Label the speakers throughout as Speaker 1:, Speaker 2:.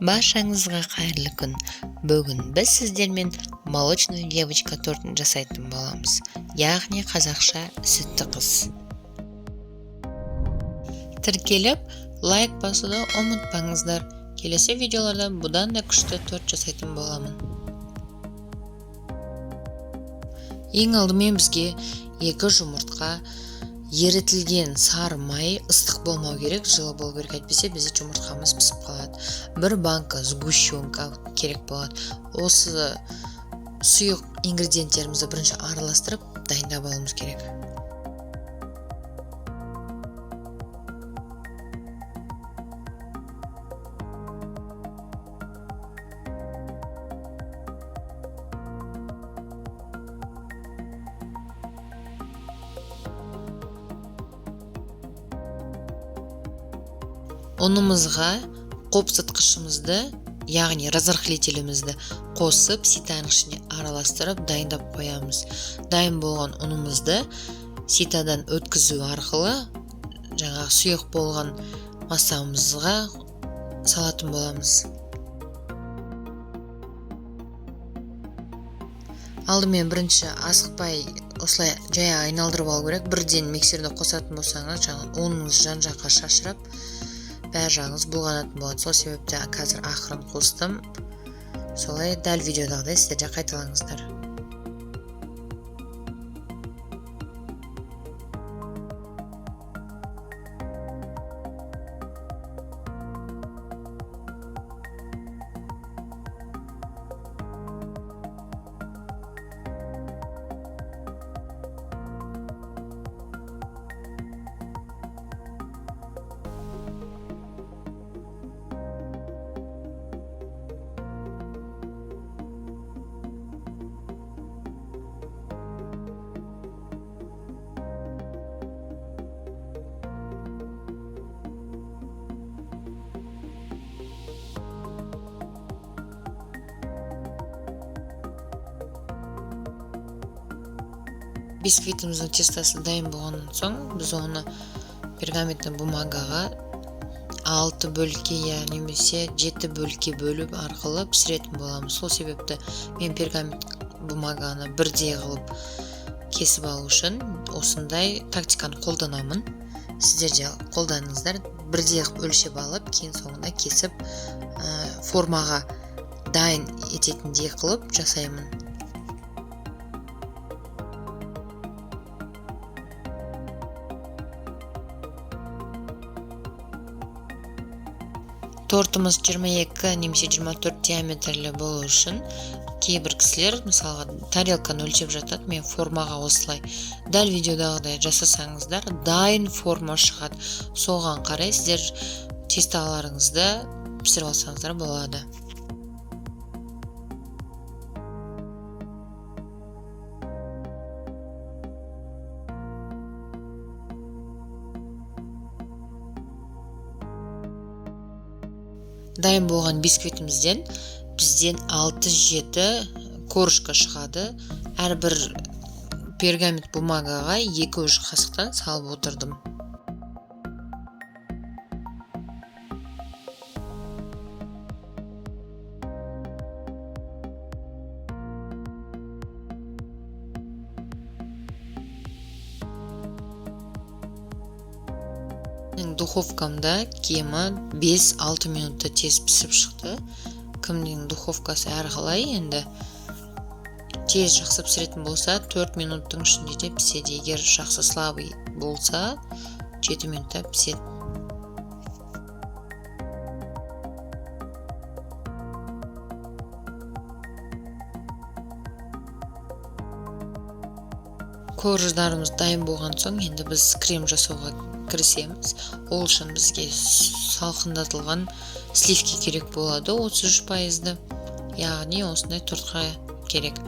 Speaker 1: Баршаңызға қайырлы күн. Бүгін біз сіздермен молочная девочка тортын жасайтын боламыз. Яғни қазақша сүтті қыз. Тіркеліп, лайк басуды ұмытпаңыздар. Келесі видеоларда бұдан да күшті торт жасайтын боламын. Ең алдымен бізге 2 жұмыртқа, ерітілген сары май, ыстық болмау керек, жылы болу керек, әйтпесе бізде жұмыртқамыз пісіп қалады. 1 банка сгущенка керек болады. Осы сұйық ингредиенттерімізді бірінші араластырып дайындап алуымыз керек. Ұнымызға қопсытқышымызды, яғни разрыхлителімізді қосып, ситаның ішіне араластырып дайындап қоямыз. Дайын болған ұнымызды ситадан өткізу арқылы жаңағы сұйық болған массамызға салатын боламыз. Алдымен бірінші асықпай осылай жай айналдырып алу керек. Бірден миксерді қосатын болсаңыз, жаңағы ұныңыз жан-жаққа шашырап, бәр жағыңыз бұлғанатын болады. Сол себепті қазір ақырын қостым. Солай дәл видеодағыдай сіздер де қайталаңыздар. Бисквитіміздің тестасы дайын болған соң, біз оны пергаментті бумагаға 6 бөлікке, немесе 7 бөлікке бөліп арқылы пісіретін боламыз. Сол себепті мен пергамент бумаганы бірдей қылып кесіп алу үшін осындай тактиканы қолданамын. Сіздер де қолданыңыздар. Бірдей өлшеп алып, кейін соңында кесіп формаға дайын ететіндей қылып жасаймын. Тортымыз 22 немесе 24 диаметрлі болу үшін кейбір кісілер мысалға тарелканы өлшеп жатады. Мен формаға осылай дәл видеодағыдай жасасаңыздар, дайын форма шығады. Соған қарай сіздер тесталарыңызды пісіріп алсаңыздар болады. Дайын болған бисквитімізден бізден 6-7 корышка шығады. Әрбір пергамент бумагаға 2-3 қасықтан салып отырдым. Духовкамда кемі 5-6 минутта тез пісіп шықты. Кімнің духовкасы әрқалай, енді тез жақсы пісіретін болса 4 минуттың ішінде де піседі. Егер жақсы слабый болса 7 минутта піседі. Корждарымыз дайын болған соң, енді біз крем жасауға кірісеміз. Ол үшін бізге салқындатылған сливки керек болады, 33%. Яғни осындай тортқа керек.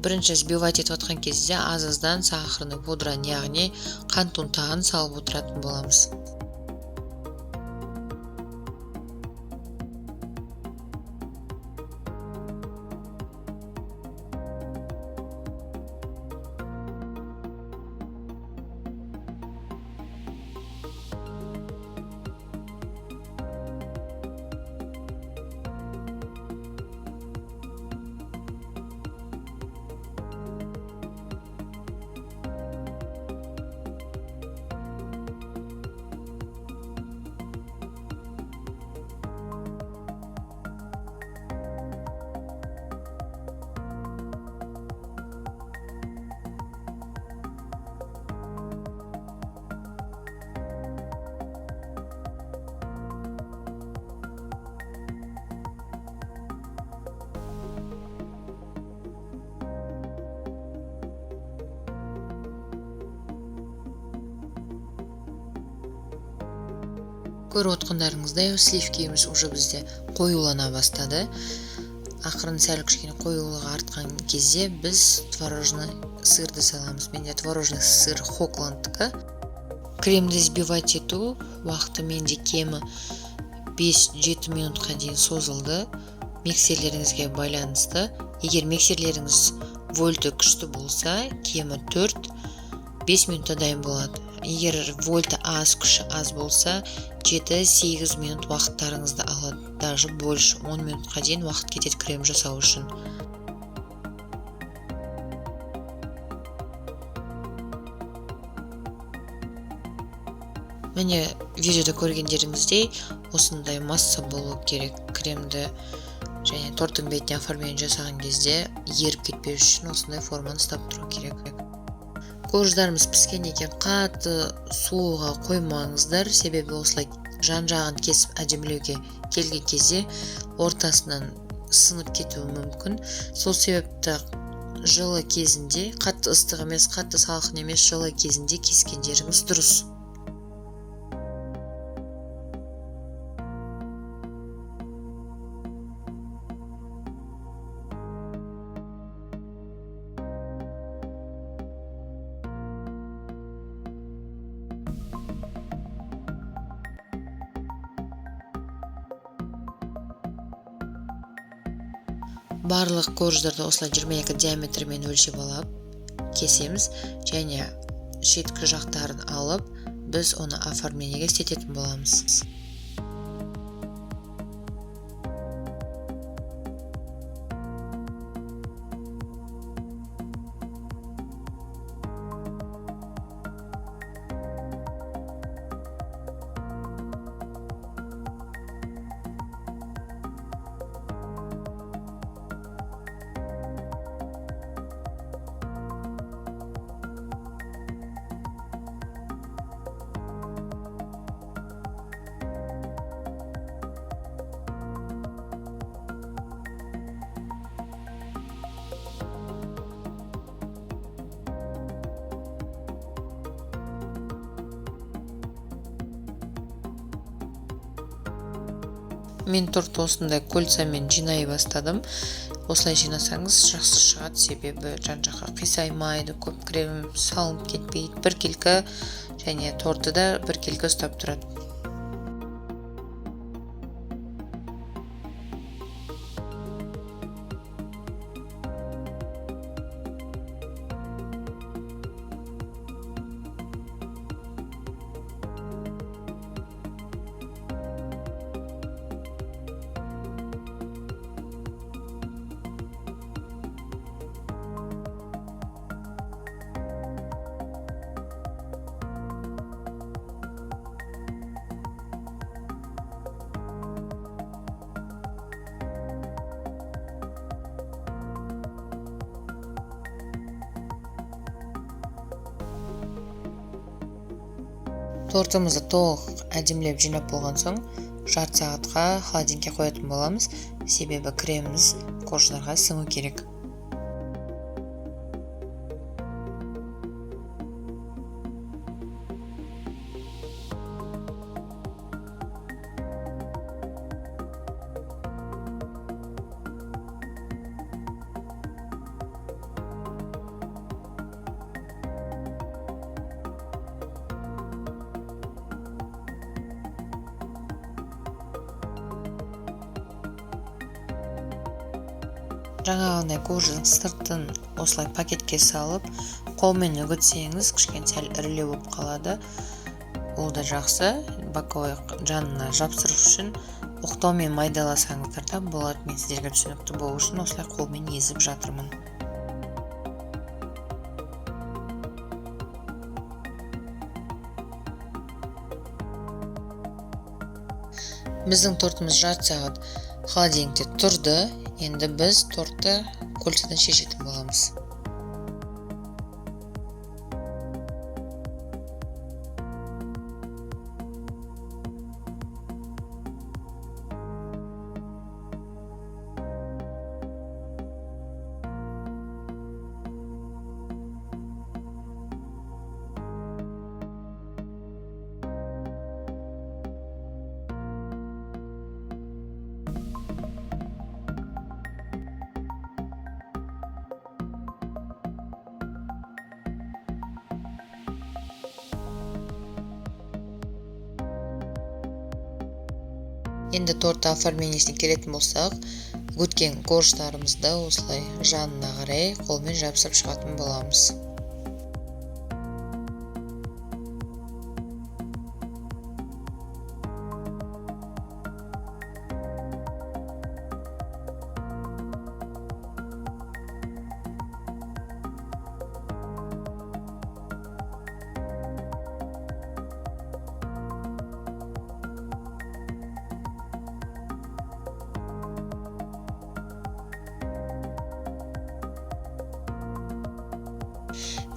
Speaker 1: Бірінші збивать етіп атқан кезде аз-аздан сахарный пудраны, яғни қант ұнтағын салып отыратын боламыз. Көріп отқандарыңыздай сливкеміз уже бізде қоюлана бастады. Ақырын сәл кішкене қоюлығы артқан кезде біз творожный сырды саламыз. Менде творожный сыр Хокландтікі. Кремді взбивать ету уақыты менде кемі 5-7 минутқа дейін созылды. Миксерлеріңізге байланысты. Егер миксерлеріңіз вольты күшті болса, кемі 4-5 минутта дайын болады. Егер вольты аз, күші аз болса, 7-8 минут уақыттарыңызды алады. Даже больше 10 минутқа дейін уақыт кетеді крем жасау үшін. Міне видеода көргендеріңіздей осындай масса болу керек. Кремді және торттың бетіне оформление жасаған кезде еріп кетпеу үшін осындай форманы ұстап тұру керек. Қорждарымыз піскен екен, қатты суыға қоймаңыздар, себебі осылай жан-жағын кесіп әдемілеуге келген кезде ортасынан сынып кетуі мүмкін. Сол себепті жылы кезінде, қатты ыстық емес, қатты салқын емес, жылы кезінде кескендеріңіз дұрыс. Барлық корждарды осылай 22 диаметрмен өлшеп алып кесеміз және шеткі жақтарын алып біз оны оформлениеге істететін боламыз. Мен тортты осындай кольцамен жинай бастадым. Осылай жинасаңыз жақсы шығады, себебі жан-жаққа қисаймайды, көп крем салынып кетпейді. Біркелкі және торты да біркелкі ұстап тұрады. Тортымызды толық әдемілеп жинап болған соң, жарты сағатқа холодильникке қоятын боламыз, себебі креміміз корждарға сіңу керек. Жаңағындай корждың сыртын осылай пакетке салып, қолмен үгітсеңіз, кішкене сәл ірілеу болып қалады. Ол да жақсы. Боковой жанына жапсыру үшін оқтаумен майдаласаңыздар да болады. Мен сіздерге түсінікті болу үшін осылай қолмен езіп жатырмын. Біздің тортымыз жарты сағат холодильникте тұрды. Енді біз тортты кольцадан шешетін боламыз. Енді торт оформлениесіне келетін болсақ, өткен корждарымызды осылай жанына қарай қолмен жабыстырып шығатын боламыз.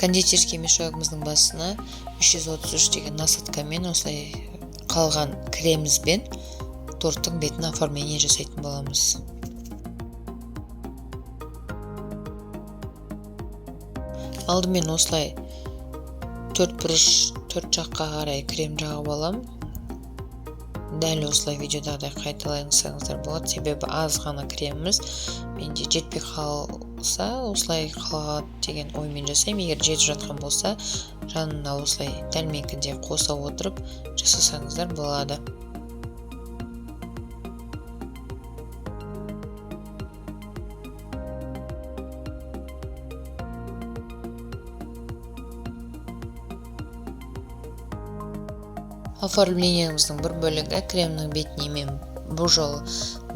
Speaker 1: Кондитерский мешогымыздың басына 333 деген насадкамен осылай қалған кремімізбен торттың бетін оформление жасайтын боламыз. Алдымен осылай төрт жаққа қарай крем жағып алам. Дәл осылай видеодағыдай қайталаңыздар болады, себебі аз ғана креміміз менде жетпей қалса осылай қалады деген оймен жасаймын. Егер жетіп жатқан болса, жанына осылай дәлменкіде қоса отырып жасасаңыздар болады. Оформлениеміздің бір бөлігі кремнің бетіне мен бұл жолы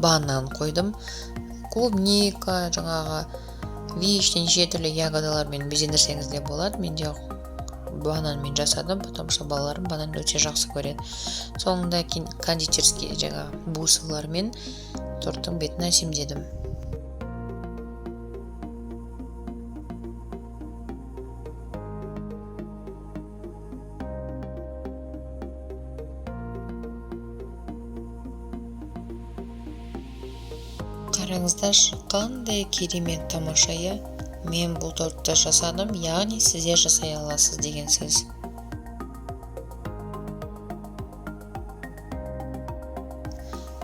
Speaker 1: банан қойдым. Клубника, жаңағы вишня, неше түрлі ягодалармен безендірсеңіз де болады. Менде бананмен жасадым, потому что балаларым бананды өте жақсы көреді. Соңында кондитерский бусылармен торттың бетін әсемдедім. Қараңыздар, қандай керемет тамашая. Мен бұл тортты жасадым, яғни сіздер жасай аласыз деген сөз.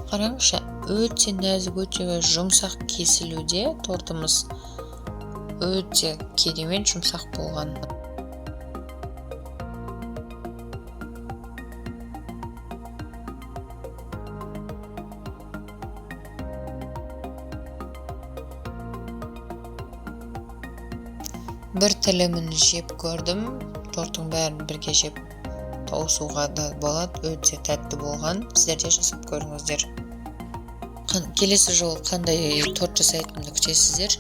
Speaker 1: Қараңызшы, өте нәзік, өте жұмсақ кесілуде тортымыз өте керемет жұмсақ болған. Бір тілімін жеп көрдім, торттың бәрін бірге жеп тауысуға да болады, өте тәтті болған. Сіздер де жасап көріңіздер. Келесі жолы қандай торт жасайтынымды күтесіздер,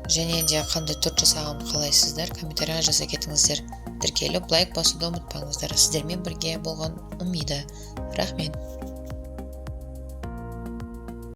Speaker 1: және де қандай торт жасағанымды қалайсыздар, комментарийға жаза кетіңіздер. Тіркеліп лайк басуды ұмытпаңыздар. Сіздермен бірге болған Умида. Рахмет.